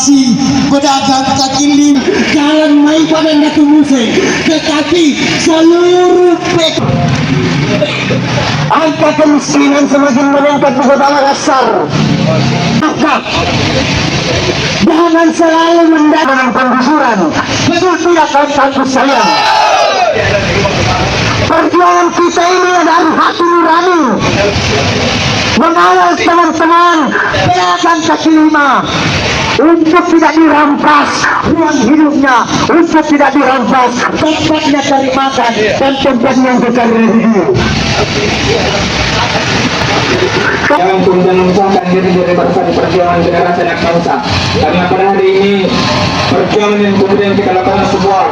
masih pedagang kaki lima jalan main pada Datu Museng, tetapi seluruh angka kemiskinan semakin meningkat di Kota Makassar. Maka jangan selalu mendatang penggusuran. Itu tidak kampus saya. Perjuangan kita ini adalah hati nurani mengawal teman-teman pedagang kaki lima untuk tidak dirampas ruang hidupnya, untuk tidak dirampas tempatnya cari makan dan tempatnya untuk cari rezeki. Jangan kemudian memisahkan diri dari barisan perjuangan generasi anak bangsa, karena pada hari ini perjuangan yang kemudian kita lakukan semua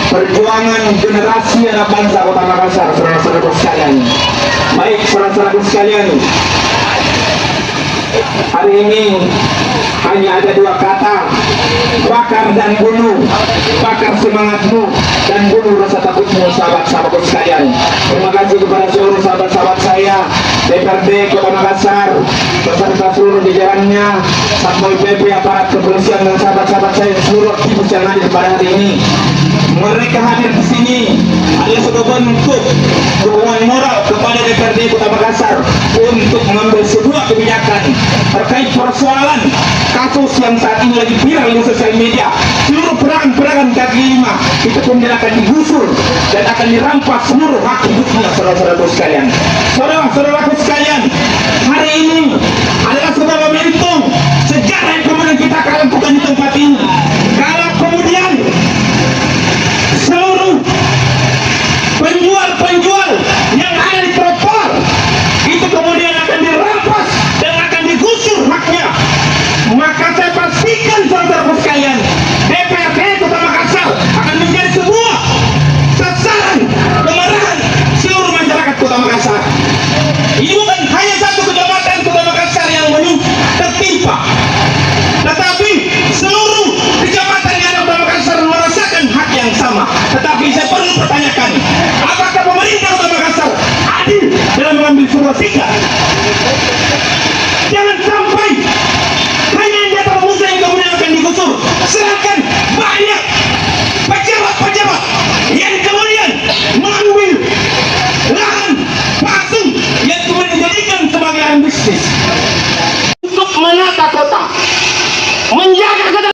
perjuangan generasi anak bangsa Kota Makassar, saudara-saudaraku sekalian. Baik saudara-saudaraku sekalian, hari ini hanya ada dua kata, bakar dan bunuh. Bakar semangatmu dan bunuh rasa takutmu, sahabat-sahabatku sekalian. Terima kasih kepada seluruh sahabat-sahabat saya DPRD Kota Makassar beserta seluruh jajarannya, Satpol PP, aparat kepolisian dan sahabat-sahabat saya seluruh aktivis yang hadir pada hari ini. Mereka hadir di sini adalah sebuah bentuk dukungan moral kepada DPRD Kota Makassar untuk mengambil sebuah kebijakan terkait persoalan kasus yang saat ini lagi viral di sosial media. Seluruh pedagang kaki lima itu kemudian akan digusur dan akan dirampas seluruh hak hidupnya, saudara-saudaraku sekalian. Saudara-saudaraku sekalian, hari ini adalah sebuah momentum sejarah yang kemudian kita akan lakukan di tempat ini. Kalau kemudian seluruh penjual-penjual yang ada di trotoar itu kemudian akan dirampas dan akan digusur haknya, maka saya pastikan saudara-saudaraku sekalian, DPRD Kota Makassar akan menjadi sebuah sasaran kemarahan seluruh masyarakat Kota Makassar. Ini bukan hanya satu kecamatan Kota Makassar yang tertimpa, tetapi seluruh kecamatan yang ada Kota Makassar merasakan hak yang sama. Tetapi saya perlu pertanyakan, apakah pemerintah Kota Makassar adil dalam mengambil sebuah sikap? Jangan sampai hanya yang Datu Museng yang kemudian akan digusur, sedangkan banyak pejabat-pejabat yang kemudian mengambil lahan palsu yang kemudian dijadikan sebagai lahan bisnis untuk menata kota, menjaga kota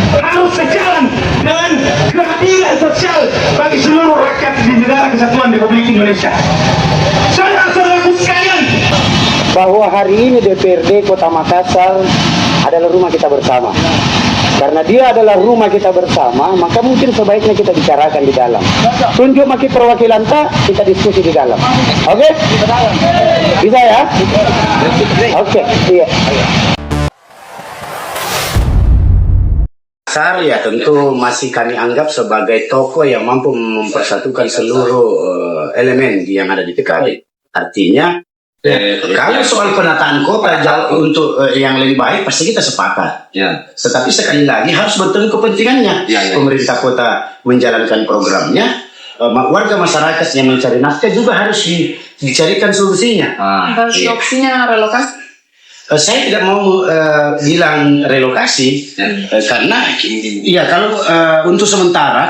harus sejalan dengan keadilan sosial bagi seluruh rakyat di negara kesatuan Republik Indonesia. Saudara-saudaraku sekalian, bahwa hari ini DPRD Kota Makassar adalah rumah kita bersama. Karena dia adalah rumah kita bersama, maka mungkin sebaiknya kita bicarakan di dalam. Tunjuk maki perwakilan kita diskusi di dalam. Oke? Bisa ya? Oke, iya. Makassar ya tentu masih kami anggap sebagai tokoh yang mampu mempersatukan seluruh elemen yang ada di TKD. Artinya, kalau soal penataan kota untuk yang lebih baik pasti kita sepakat. Ya. Tetapi sekali lagi harus bertemu kepentingannya. Pemerintah kota menjalankan programnya, warga masyarakat yang mencari nafkah juga harus dicarikan solusinya. Opsinya relokasi. Saya tidak mau bilang relokasi karena ya kalau untuk sementara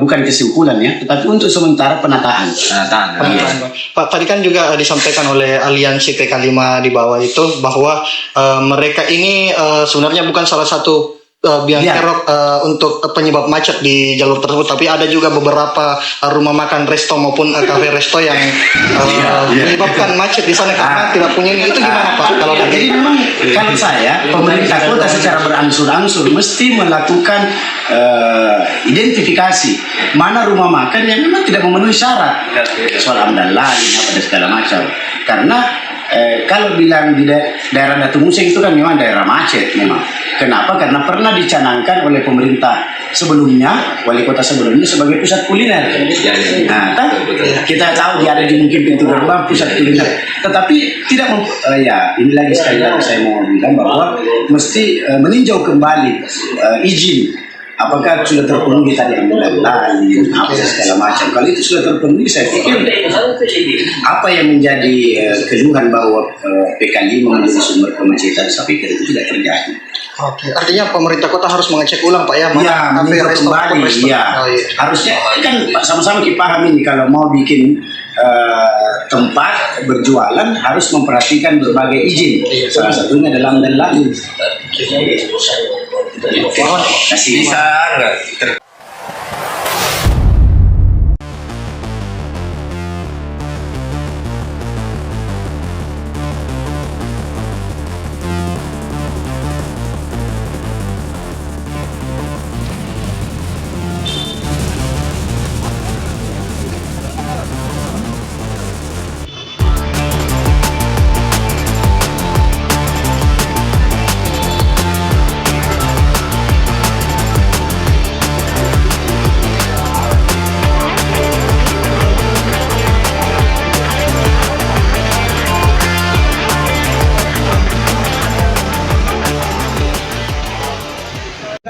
bukan kesimpulannya, tetapi untuk sementara penataan. Pak, tadi kan juga disampaikan oleh aliansi PK5 di bawah itu bahwa mereka ini sebenarnya bukan salah satu biang kerok untuk penyebab macet di jalur tersebut, tapi ada juga beberapa rumah makan resto maupun kafe resto yang menyebabkan macet di sana karena tidak punya ini. Itu gimana Pak? Kalau jadi memang kalau saya pemerintah kota secara berangsur-angsur mesti melakukan identifikasi mana rumah makan yang memang tidak memenuhi syarat soal amdal lain apa dan segala macam. Karena kalau bilang di daerah Datu Museng itu kan memang daerah macet memang. Kenapa? Karena pernah dicanangkan oleh pemerintah sebelumnya, wali kota sebelumnya sebagai pusat kuliner. Nah, kita tahu dia ada di mungkin pintu gerbang pusat kuliner. Tetapi tidak ini lagi sekali lagi saya mau bilang bahwa mesti meninjau kembali izin apakah sudah terpenuhi tadi ambulan lain, apa segala macam. Kalau itu sudah terpenuhi, saya pikir apa yang menjadi keluhan bahwa PK5 menjadi sumber kemacetan, saya pikir itu tidak terjadi. Oke, artinya pemerintah kota harus mengecek ulang Pak ya, Ya, meninjau kembali. Ya, Oh, iya. harusnya kan sama-sama kita paham ini kalau mau bikin tempat berjualan harus memperhatikan berbagai izin. Salah satunya dalam dan lain. Kasih bisa nggak?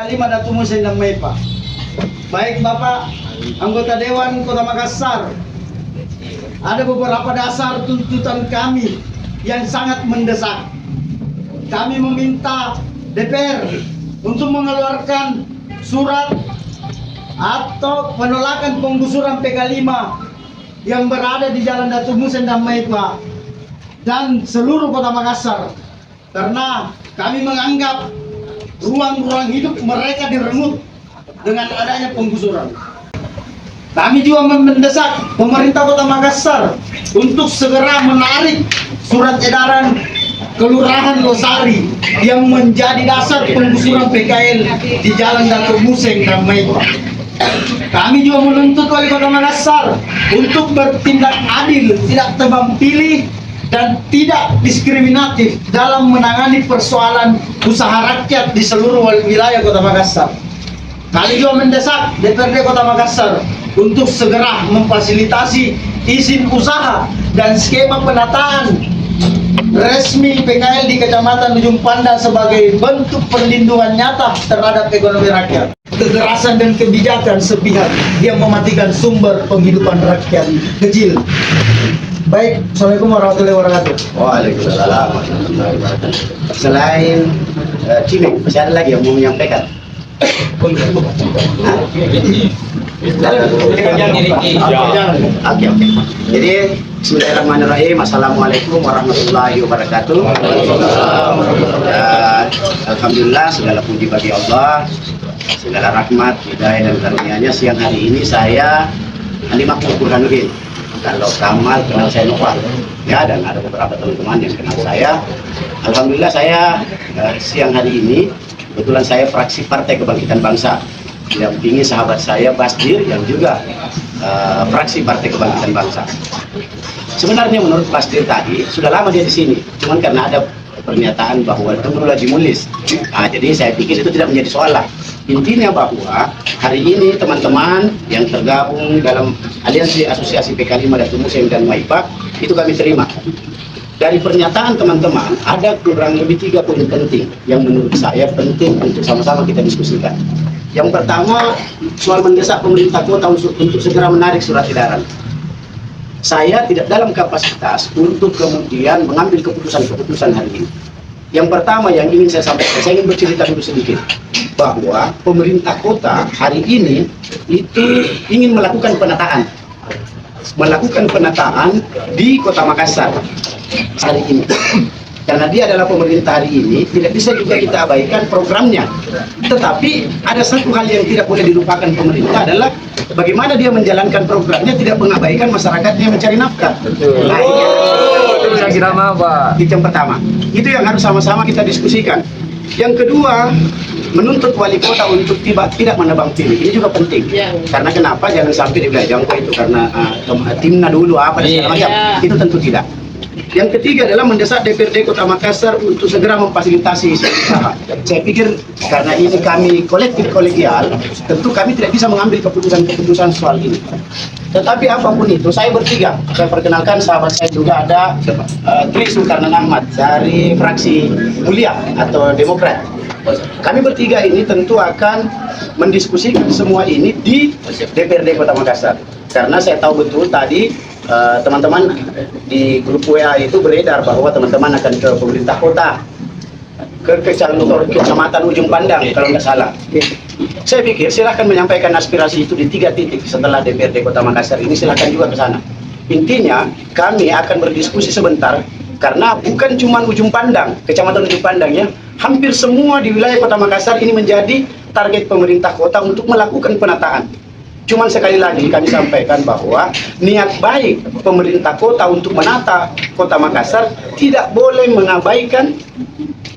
Kalima Datu Musen dan Maipa. Baik Bapak anggota Dewan Kota Makassar, ada beberapa dasar tuntutan kami yang sangat mendesak. Kami meminta DPR untuk mengeluarkan surat atau penolakan penggusuran PK5 yang berada di Jalan Datu Musen dan Maipa dan seluruh Kota Makassar, karena kami menganggap ruang-ruang hidup mereka direnggut dengan adanya penggusuran. Kami juga mendesak pemerintah Kota Makassar untuk segera menarik surat edaran Kelurahan Losari yang menjadi dasar penggusuran PKL di Jalan Datu Musen dan Maipa. Kami juga menuntut Wali Kota Makassar untuk bertindak adil, tidak tebang pilih dan tidak diskriminatif dalam menangani persoalan usaha rakyat di seluruh wilayah Kota Makassar. Kami juga mendesak DPRD Kota Makassar untuk segera memfasilitasi izin usaha dan skema penataan resmi PKL di Kecamatan Ujung Pandang sebagai bentuk perlindungan nyata terhadap ekonomi rakyat. Kekerasan dan kebijakan sepihak yang mematikan sumber penghidupan rakyat kecil. Baik, Assalamualaikum warahmatullahi wabarakatuh. Waalaikumsalam warahmatullahi wabarakatuh. Selain Cimek, masih ada lagi yang mau menyampaikan? Oke. Jadi Bismillahirrahmanirrahim. Assalamualaikum warahmatullahi wabarakatuh. Alhamdulillah, segala puji bagi Allah, segala rahmat, hidayah dan karunia-Nya. Siang hari ini saya Ali Makmur Burhanuddin. Kalau Kamal kenal saya Nopal, ya, dan ada beberapa teman-teman yang kenal saya. Alhamdulillah saya siang hari ini kebetulan saya fraksi Partai Kebangkitan Bangsa, didampingi sahabat saya Basdir yang juga fraksi Partai Kebangkitan Bangsa. Sebenarnya menurut Basdir tadi sudah lama dia di sini, cuman karena ada pernyataan bahwa tunggu lagi mulis. Jadi saya pikir itu tidak menjadi soal lah. Intinya bahwa hari ini teman-teman yang tergabung dalam aliansi asosiasi PK5 Datu Musen dan Maipa itu kami terima. Dari pernyataan teman-teman ada kurang lebih 3 poin penting yang menurut saya penting untuk sama-sama kita diskusikan. Yang pertama, soal mendesak pemerintah kota untuk segera menarik surat edaran. Saya tidak dalam kapasitas untuk kemudian mengambil keputusan-keputusan hari ini. Yang pertama yang ingin saya sampaikan, saya ingin bercerita dulu sedikit bahwa pemerintah kota hari ini itu ingin melakukan penataan di Kota Makassar hari ini. Karena dia adalah pemerintah hari ini, tidak bisa juga kita abaikan programnya. Tetapi ada satu hal yang tidak boleh dilupakan pemerintah adalah bagaimana dia menjalankan programnya tidak mengabaikan masyarakatnya mencari nafkah. Nah, itu yang pertama. Itu yang harus sama-sama kita diskusikan. Yang kedua, menuntut wali kota untuk tidak menebang pilih. Ini juga penting. Karena kenapa? Jangan sampai dibilang itu karena timnya dulu apa dan segala macam. Itu tentu tidak. Yang ketiga adalah mendesak DPRD Kota Makassar untuk segera memfasilitasi usaha. Saya pikir karena ini kami kolektif kolegial, tentu kami tidak bisa mengambil keputusan soal ini. Tetapi apapun itu, saya bertiga. Saya perkenalkan sahabat saya juga ada Tri Sulkarnain Ahmad dari fraksi Mulia atau Demokrat. Kami bertiga ini tentu akan mendiskusikan semua ini di DPRD Kota Makassar. Karena saya tahu betul tadi teman-teman di grup WA itu beredar bahwa teman-teman akan ke pemerintah kota, ke kecamatan Ujung Pandang kalau nggak salah. Saya pikir silahkan menyampaikan aspirasi itu di 3 titik setelah DPRD Kota Makassar ini, silahkan juga ke sana. Intinya kami akan berdiskusi sebentar karena bukan cuma Ujung Pandang, kecamatan Ujung Pandang ya, hampir semua di wilayah Kota Makassar ini menjadi target pemerintah kota untuk melakukan penataan. Cuman sekali lagi kami sampaikan bahwa niat baik pemerintah kota untuk menata Kota Makassar tidak boleh mengabaikan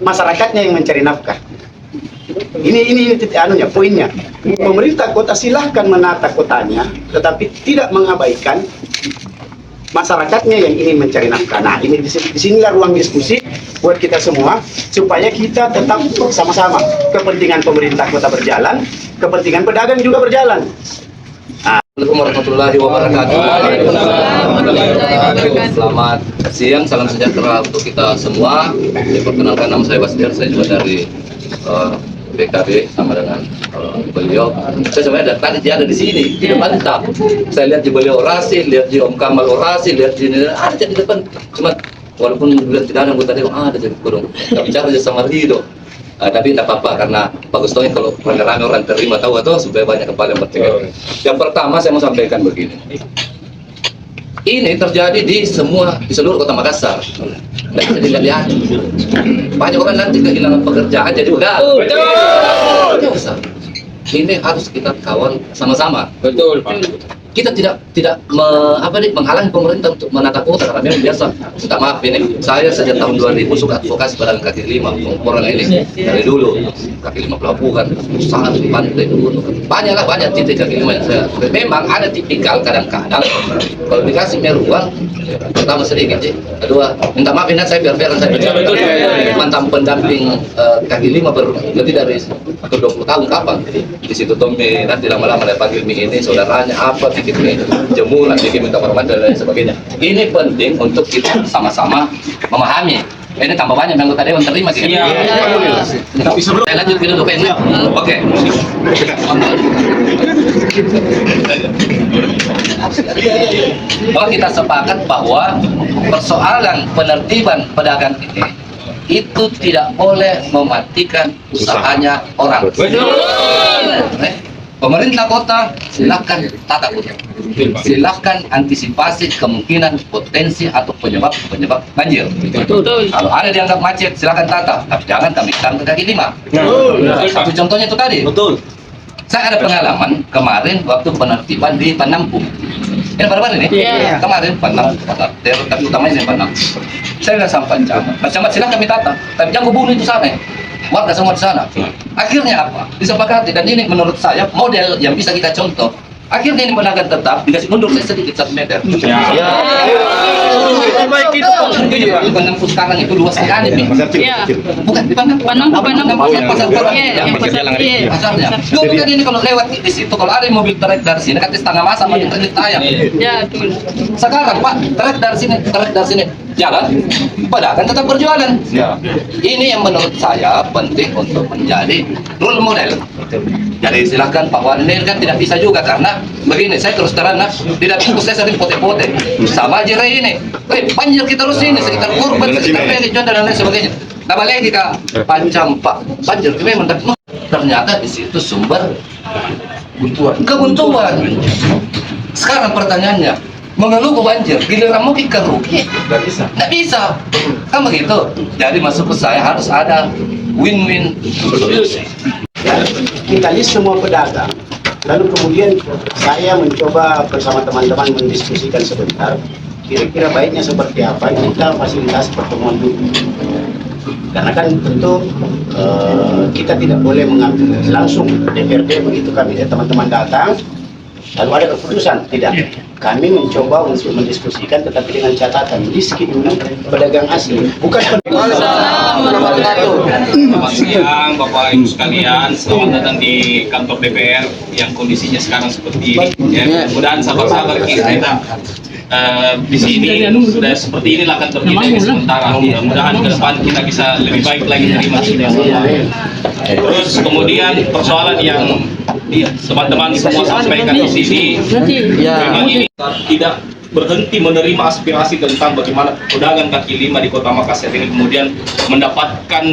masyarakatnya yang mencari nafkah. Ini titik anunya, poinnya. Pemerintah kota silahkan menata kotanya, tetapi tidak mengabaikan masyarakatnya yang ingin mencari nafkah. Nah, ini disinilah ruang diskusi buat kita semua supaya kita tetap sama-sama kepentingan pemerintah kota berjalan, kepentingan pedagang juga berjalan. Assalamualaikum warahmatullahi wabarakatuh. Selamat siang, salam sejahtera untuk kita semua. Perkenalkan, nama saya Basdir, saya juga dari BKB sama dengan beliau. Saya sebenarnya tadi dia ada di sini, di depan tetap. Saya lihat di beliau orasi, lihat di Om Kamal orasi, lihat di ini ada di depan. Cuma walaupun bilang tidak ada anggota dewan, ada jadi kurung. Bicara aja sama Rido. Tapi tidak apa-apa karena bagus toh kalau rame-rame orang terima tahu atau supaya banyak kepala yang bertiga. Yang pertama saya mau sampaikan begini. Ini terjadi di seluruh Kota Makassar. Dan bisa dilihat banyak orang nanti kehilangan pekerjaan jadi udah. Betul. Ini harus kita kawal sama-sama. Betul. Kita tidak menghalangi pemerintah untuk menata kota karena memang biasa. Minta maaf ini, saya sejak tahun 2000 suka advokasi pedagang kaki lima, pengukuran ini dari dulu. Kaki lima pelabuhan, sangat di pantai dulu. Banyak titik kaki lima yang saya. Memang ada tipikal kadang-kadang kalau dikasih ruang, pertama sedikit sih, kedua minta maaf ini saya biar saya bicara. Mantan pendamping kaki lima lebih dari 20 tahun kapan? Di situ Tommy nanti lama-lama dia panggil ini saudaranya apa sedikit nih jemuran sedikit minta hormat dan lain sebagainya. Ini penting untuk kita sama-sama memahami. Ini tambah banyak yang anggota dewan terima sih. Iya. Tapi sebelum saya lanjut dulu pengen. Oke. Bahwa kita sepakat bahwa persoalan penertiban pedagang ini itu tidak boleh mematikan usahanya orang. Pemerintah kota silakan tata kota, silakan antisipasi kemungkinan potensi atau penyebab banjir. Betul. Kalau ada dianggap macet silakan tata, tapi jangan kami ke kaki lima. Satu contohnya itu tadi. Betul. Saya ada pengalaman kemarin waktu penertiban di Panampung. Ini baru-baru ini. Yeah. Kemarin Panam, tapi utamanya di Panam. Saya nggak sampai camat silakan kami tata, tapi jangan bunuh itu sana. Warga semua di sana. Akhirnya apa? Disepakati dan ini menurut saya model yang bisa kita contoh. Akhirnya ini pedagang tetap dikasih mundur sedikit 1 meter. Baik itu. Penampung sekarang itu luas sekali nih. Bukan di Panam. Pasarnya. Dulu kan ini kalau lewat di situ kalau ada mobil trek dari sini kan setengah masa mau ditayang. Ya, betul. Sekarang Pak, trek dari sini. Jalan, pedagang tetap berjualan. Ini yang menurut saya penting untuk menjadi role model. Jadi silakan Pak Wandi kan tidak bisa juga karena begini saya terus terang tidak bisa saya sering pote-pote sama aja ini. Banjir kita terus ini sekitar korban sekitar Juanda dan lain sebagainya. Nah balik kita pancam Pak banjir memang ternyata di situ sumber kebuntuan. Sekarang pertanyaannya mengeluh banjir, giliran mau kerugi nggak bisa kan begitu. Jadi masuk ke saya harus ada win-win solusi. Kita list semua pedagang, lalu kemudian saya mencoba bersama teman-teman mendiskusikan sebentar kira-kira baiknya seperti apa kita fasilitasi pertemuan dulu. Karena kan tentu kita tidak boleh mengambil langsung DPRD begitu kami teman-teman datang lalu ada keputusan, tidak. kami mencoba untuk mendiskusikan, tetapi dengan catatan miskin ini pedagang asli, bukan Selamat siang Bapak Ibu sekalian, selamat datang di kantor DPR yang kondisinya sekarang seperti ini. Ya, mudah-mudahan sabar-sabar kita di sini sudah seperti inilah kantor kita ini sementara. Mudah-mudahan ke depan kita bisa lebih baik lagi terima kasih. Terus kemudian persoalan yang teman-teman semua sampaikan di sini, memang ini tidak berhenti menerima aspirasi tentang bagaimana pedagang kaki lima di Kota Makassar ini kemudian mendapatkan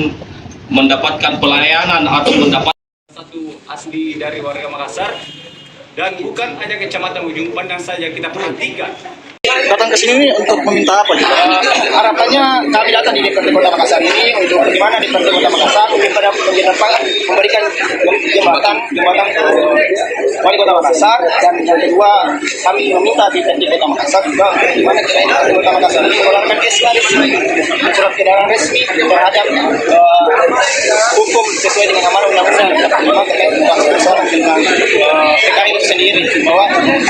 pelayanan atau mendapat satu asli dari warga Makassar, dan bukan hanya Kecamatan Ujung Pandang saja kita perhatikan. Datang ke sini untuk meminta apa? harapannya kami datang di DPRD Kota Makassar ini untuk bagaimana DPRD Kota Makassar memberikan jembatan ke Wali Kota Makassar, dan yang kedua kami meminta DPRD Kota Makassar juga bagaimana DPRD Kota Makassar ini mengeluarkan SK resmi, surat edaran resmi terhadap hukum sesuai dengan amanah undang-undang memang terkait persoalan tentang PKI itu sendiri, bahwa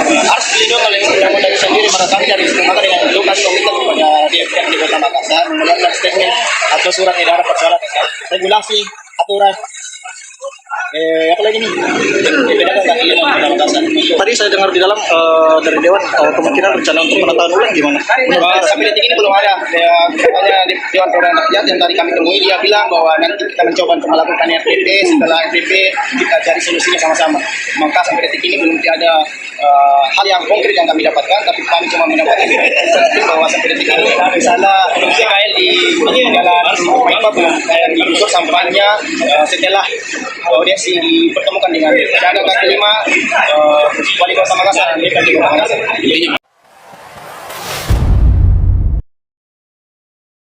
harus dilindungi oleh undang-undang itu sendiri. Maka dengan itu kami komitmen kepada DPRD Kota Makassar mengeluarkan statement atau surat edaran persoalan regulasi aturan apa lagi nih pedagang kaki lima Kota Makassar. Tadi saya dengar di dalam dari Dewan kemungkinan rencana untuk penataan ulang gimana? Sampai detik ini belum ada. Katanya Dewan Perwakilan Rakyat yang tadi kami temui, dia bilang bahwa nanti kita mencoba untuk melakukan RPP, setelah RPP kita cari solusinya sama-sama. Maka sampai detik ini belum ada hal yang konkret yang kami dapatkan, tapi kami cuma mendapatkan informasi bahwa sampai detik ini misalnya PKL di jalan apa yang digusur sampahnya setelah audiensi dipertemukan dengan pedagang kaki lima Wali Kota Makassar dan DPRD Kota Makassar.